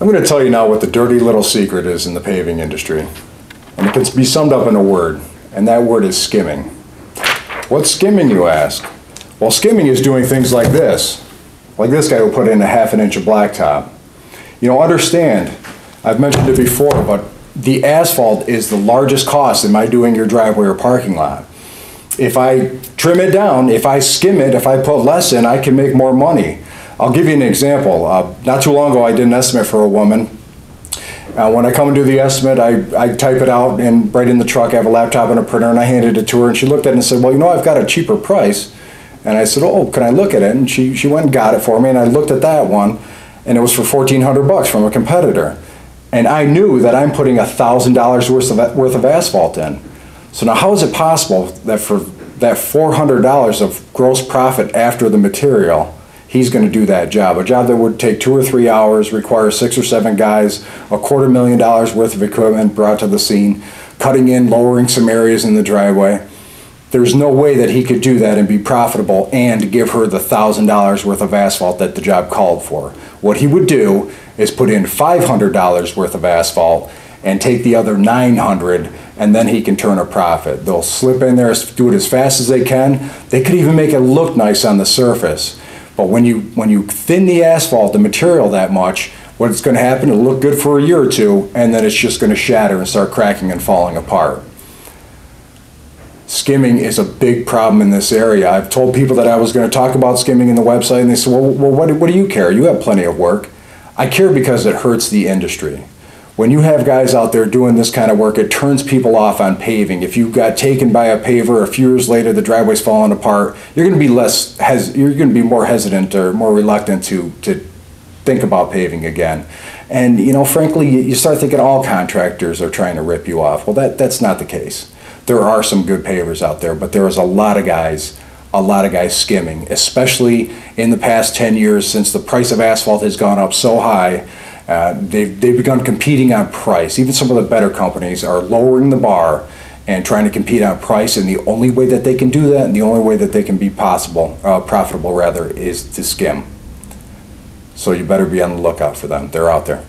I'm going to tell you now what the dirty little secret is in the paving industry. And it can be summed up in a word, and that word is skimming. What's skimming, you ask? Well, skimming is doing things like this guy who put in a ½ inch of blacktop. You know, understand, I've mentioned it before, but the asphalt is the largest cost in my doing your driveway or parking lot. If I trim it down, if I skim it, if I put less in, I can make more money. I'll give you an example. Not too long ago, I did an estimate for a woman. When I come and do the estimate, I type it out and right in the truck. I have a laptop and a printer, and I handed it to her, and she looked at it and said, well, you know, I've got a cheaper price. And I said, oh, can I look at it? And she went and got it for me, and I looked at that one, and it was for $1,400 from a competitor. And I knew that I'm putting $1,000 worth of asphalt in. So now how is it possible that for that $400 of gross profit after the material, he's going to do that job? A job that would take 2 or 3 hours, require 6 or 7 guys, $250,000 worth of equipment brought to the scene, cutting in, lowering some areas in the driveway. There's no way that he could do that and be profitable and give her the $1,000 worth of asphalt that the job called for. What he would do is put in $500 worth of asphalt and take the other $900, and then he can turn a profit. They'll slip in there, do it as fast as they can. They could even make it look nice on the surface. But when you thin the asphalt, the material that much, what's going to happen, it'll look good for a year or two, and then it's just going to shatter and start cracking and falling apart. Skimming is a big problem in this area. I've told people that I was going to talk about skimming in the website, and they said, well, what do you care? You have plenty of work. I care because it hurts the industry. When you have guys out there doing this kind of work, it turns people off on paving. If you got taken by a paver a few years later, the driveway's falling apart, you're going to be more hesitant or more reluctant to think about paving again. And you know, frankly, you start thinking all contractors are trying to rip you off. Well, that's not the case. There are some good pavers out there, but there is a lot of guys skimming, especially in the past 10 years since the price of asphalt has gone up so high. They've begun competing on price. Even some of the better companies are lowering the bar and trying to compete on price, and the only way that they can do that, and the only way that they can be profitable rather, is to skim. So you better be on the lookout for them. They're out there.